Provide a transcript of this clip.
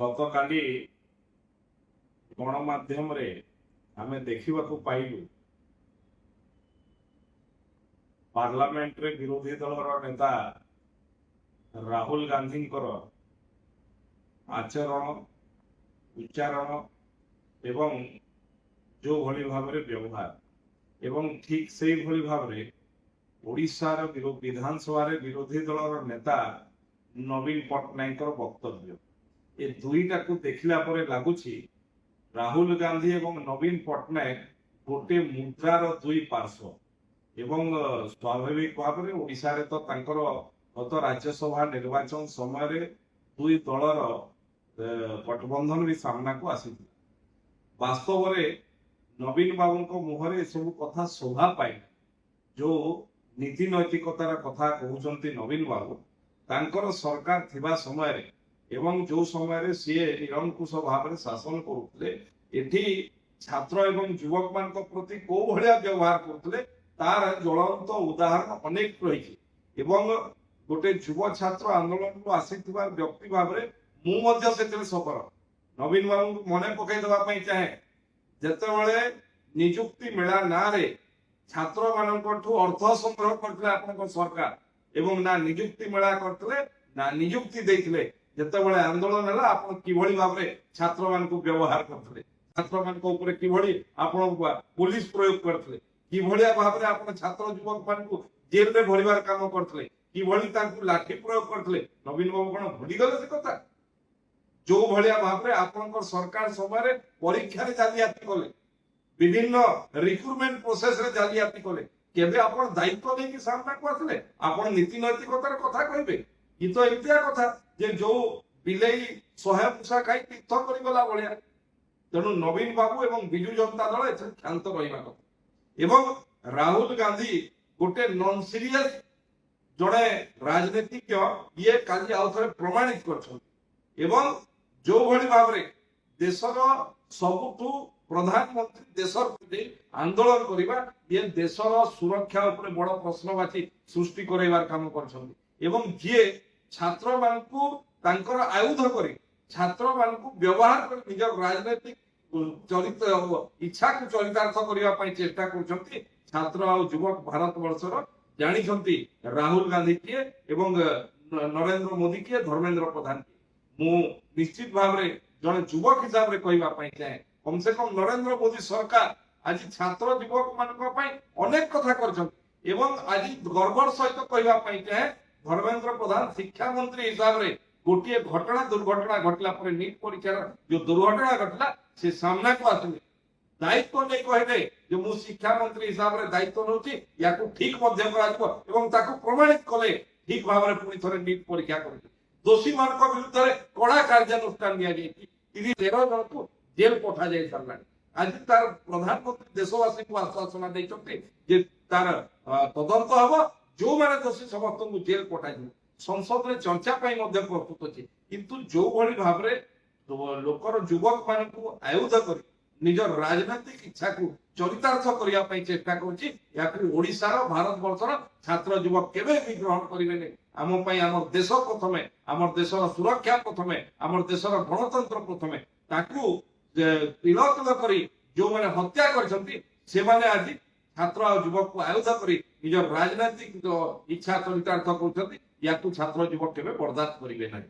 ଗତକାଲି ଗଣମାଧ୍ୟମରେ ଆମେ ଦେଖିବାକୁ ପାଇଲୁ ପାର୍ଲାମେଣ୍ଟରେ ବିରୋଧୀ ଦଳର ନେତା ରାହୁଲ ଗାନ୍ଧୀଙ୍କର ଆଚରଣ ଉଚ୍ଚାରଣ ଏବଂ ଯୋଉଭଳି ଭାବରେ ବ୍ୟବହାର ଏବଂ ଠିକ୍ ସେଇଭଳି ଭାବରେ ଓଡ଼ିଶାର ବିଧାନସଭାରେ ବିରୋଧୀ ଦଳର ନେତା ନବୀନ ପଟ୍ଟନାୟକଙ୍କର ବକ୍ତବ୍ୟ ଏ ଦୁଇଟାକୁ ଦେଖିଲା ପରେ ଲାଗୁଛି ରାହୁଲ ଗାନ୍ଧୀ ଏବଂ ନବୀନ ପଟ୍ଟନାୟକ ଗୋଟିଏ ମୁଦ୍ରାର ଦୁଇ ପାର୍ଶ୍ୱ ଏବଂ ସ୍ୱାଭାବିକ ଭାବରେ ଓଡ଼ିଶାରେ ତ ତାଙ୍କର ଗତ ରାଜ୍ୟସଭା ନିର୍ବାଚନ ସମୟରେ ଦୁଇ ଦଳର ଗଠବନ୍ଧନ ବି ସାମ୍ନାକୁ ଆସିଥିଲା। ବାସ୍ତବରେ ନବୀନ ବାବୁଙ୍କ ମୁହଁରେ ଏସବୁ କଥା ଶୋଭା ପାଏ। ଯୋଉ ନୀତି ନୈତିକତାର କଥା କହୁଛନ୍ତି ନବୀନ ବାବୁ ତାଙ୍କର ସରକାର ଥିବା ସମୟରେ ଏବଂ ଯୋଉ ସମୟରେ ସିଏ ନିରଙ୍କୁଶ ଭାବରେ ଶାସନ କରୁଥିଲେ ଏଠି ଛାତ୍ର ଏବଂ ଯୁବକ ମାନଙ୍କ ପ୍ରତି କୋଉ ଭଳିଆ ବ୍ୟବହାର କରୁଥିଲେ ତାର ଜ୍ୱଳନ୍ତ ଉଦାହରଣ ଅନେକ ରହିଛି ଏବଂ ଗୋଟେ ଯୁବ ଛାତ୍ର ଆନ୍ଦୋଳନରୁ ଆସିଥିବା ବ୍ୟକ୍ତି ଭାବରେ ମୁଁ ମଧ୍ୟ ସେଥିରେ ସଫଳ। ନବୀନ ବାବୁଙ୍କୁ ମନେ ପକାଇ ଦେବା ପାଇଁ ଚାହେଁ ଯେତେବେଳେ ନିଯୁକ୍ତି ମେଳା ନାଁରେ ଛାତ୍ର ମାନଙ୍କଠୁ ଅର୍ଥ ସଂଗ୍ରହ କରିଥିଲେ ଆପଣଙ୍କ ସରକାର ଏବଂ ନା ନିଯୁକ୍ତି ମେଳା କରିଥିଲେ ନା ନିଯୁକ୍ତି ଦେଇଥିଲେ। ଯେତେବେଳେ ଆନ୍ଦୋଳନ ହେଲା ଆପଣ କିଭଳି ଭାବରେ ଛାତ୍ର ମାନଙ୍କୁ ବ୍ୟବହାର କରିଥିଲେ, ଛାତ୍ର ମାନଙ୍କ ଉପରେ କିଭଳି ଆପଣ ପୋଲିସ ପ୍ରୟୋଗ କରିଥିଲେ, କିଭଳିଆ ଭାବରେ ଆପଣ ଛାତ୍ର ଯୁବକ ମାନଙ୍କୁ ଜେଲରେ ଭରିବାର କାମ କରିଥିଲେ, କିଭଳି ତାଙ୍କୁ ଲାଠି ପ୍ରୟୋଗ କରିଥିଲେ। ନବୀନ ବାବୁ କଣ ଭୁଲିଗଲେ ସେ କଥା? ଯୋଉ ଭଳିଆ ଭାବରେ ଆପଣଙ୍କ ସରକାର ସମୟରେ ପରୀକ୍ଷାରେ ଜାଲିଆତି କଲେ, ବିଭିନ୍ନ ରିକ୍ରୁଟମେଣ୍ଟ ପ୍ରୋସେସରେ ଜାଲିଆତି କଲେ, କେବେ ଆପଣ ଦାୟିତ୍ୱ ନେଇକି ସାମ୍ନାକୁ ଆସିଲେ? ଆପଣ ନୀତି ନୈତିକତାର କଥା କହିବେ କି ତ ଏମିତିଆ କଥା ଯେ ଯୋଉ ବିଲେଇ 100 ପୁଷା ଖାଇ ତୀର୍ଥ କରିଗଲା ଭଳିଆ। ତେଣୁ ନବୀନ ବାବୁ ଏବଂ ବିଜୁ ଜନତା ଦଳ ଏଥିରେ କ୍ଷାନ୍ତ ରହିବା କଥା ଏବଂ ରାହୁଲ ଗାନ୍ଧୀ ଗୋଟେ ନନ୍ ସିରିୟସ ଜଣେ ରାଜନୀତିଜ୍ଞ ଇଏ କାଲି ଆଉ ଥରେ ପ୍ରମାଣିତ କରିଛନ୍ତି ଏବଂ ଯୋଉଭଳି ଭାବରେ ଦେଶର ସବୁଠୁ ପ୍ରଧାନମନ୍ତ୍ରୀ ଦେଶର ଆନ୍ଦୋଳନ କରିବା ଇଏ ଦେଶର ସୁରକ୍ଷା ଉପରେ ବଡ ପ୍ରଶ୍ନବାଚୀ ସୃଷ୍ଟି କରାଇବାର କାମ କରିଛନ୍ତି ଏବଂ ଯିଏ ଛାତ୍ର ମାନଙ୍କୁ ତାଙ୍କର ଆୟୁଧ କରି ଛାତ୍ର ମାନଙ୍କୁ ବ୍ୟବହାର କରି ନିଜର ରାଜନୈତିକ ଚରିତ୍ର ଇଚ୍ଛାକୁ ଚରିତାର୍ଥ କରିବା ପାଇଁ ଚେଷ୍ଟା କରୁଛନ୍ତି। ଛାତ୍ର ଆଉ ଯୁବକ ଭାରତ ବର୍ଷର ଜାଣିଛନ୍ତି ରାହୁଲ ଗାନ୍ଧୀ କିଏ ଏବଂ ନରେନ୍ଦ୍ର ମୋଦି କିଏ, ଧର୍ମେନ୍ଦ୍ର ପ୍ରଧାନ କିଏ। ମୁଁ ନିଶ୍ଚିତ ଭାବରେ ଜଣେ ଯୁବକ ହିସାବରେ କହିବା ପାଇଁ ଚାହେଁ କମ ସେ କମ ନରେନ୍ଦ୍ର ମୋଦି ସରକାର ଆଜି ଛାତ୍ର ଯୁବକ ମାନଙ୍କ ପାଇଁ ଅନେକ କଥା କରିଛନ୍ତି ଏବଂ ଆଜି ଗର୍ବର ସହିତ କହିବା ପାଇଁ ଚାହେଁ ଧର୍ମେନ୍ଦ୍ର ପ୍ରଧାନ ଶିକ୍ଷା ମନ୍ତ୍ରୀ ହିସାବରେ ଗୋଟିଏ ଦୁର୍ଘଟଣା ଘଟିଲା ପରେ ନିଟ୍ ପରୀକ୍ଷାର ଯୋଉ ଦୁର୍ଘଟଣା ଘଟିଲା ସେ ସାମ୍ନାକୁ ଆସିଲେ ଦାୟିତ୍ୱ ନେଇ କହିଲେ ଯେ ମୁଁ ଶିକ୍ଷା ମନ୍ତ୍ରୀ ହିସାବରେ ଦାୟିତ୍ୱ ନେଉଛି, ୟାକୁ ଠିକ ମଧ୍ୟ କରାଯିବ ଏବଂ ତାକୁ ପ୍ରମାଣିତ କଲେ ଠିକ ଭାବରେ ପୁଣି ଥରେ ନିଟ୍ ପରୀକ୍ଷା କରିବେ। ଦୋଷୀ ମାନଙ୍କ ବିରୁଦ୍ଧରେ କଡା କାର୍ଯ୍ୟାନୁଷ୍ଠାନ ନିଆଯାଇଛି। 13 ଜଣକୁ ଜେଲ ପଠାଯାଇ ସାରିଲାଣି। ଆଜି ତାର ପ୍ରଧାନମନ୍ତ୍ରୀ ଦେଶବାସୀଙ୍କୁ ଆଶ୍ୱାସନା ଦେଇଛନ୍ତି ଯେ ତାର ତଦନ୍ତ ହବ, ଯୋଉମାନେ ଦୋଷୀ ସମସ୍ତଙ୍କୁ ଜେଲ ପଠାଯିବ। ସଂସଦରେ ଚର୍ଚ୍ଚା ପାଇଁ ମଧ୍ୟ ପ୍ରସ୍ତୁତ ଅଛି କିନ୍ତୁ ଯୋଉଭଳି ଭାବରେ ଲୋକର ଯୁବକ ମାନଙ୍କୁ ଆୟୁଧ କରି ନିଜର ରାଜନୈତିକ ଇଚ୍ଛାକୁ ଚରିତାର୍ଥ କରିବା ପାଇଁ ଚେଷ୍ଟା କରୁଛି ୟାକୁ ଓଡ଼ିଶାର ଭାରତ ବର୍ଷର ଛାତ୍ର ଯୁବକ କେବେ ବି ଗ୍ରହଣ କରିବେନି। ଆମ ପାଇଁ ଆମର ଦେଶ ପ୍ରଥମେ, ଆମର ଦେଶର ସୁରକ୍ଷା ପ୍ରଥମେ, ଆମର ଦେଶର ଗଣତନ୍ତ୍ର ପ୍ରଥମେ। ତାକୁ ତିଳକ କରି ଯୋଉମାନେ ହତ୍ୟା କରିଛନ୍ତି ସେମାନେ ଆଜି ଛାତ୍ର ଆଉ ଯୁବକକୁ ଆୟୁଧ କରି ନିଜର ରାଜନୈତିକ ଇଚ୍ଛା ଚରିତାର୍ଥ କରୁଛନ୍ତି। ୟାକୁ ଛାତ୍ର ଯୁବକ କେବେ ବରଦାସ୍ତ କରିବେ ନାହିଁ।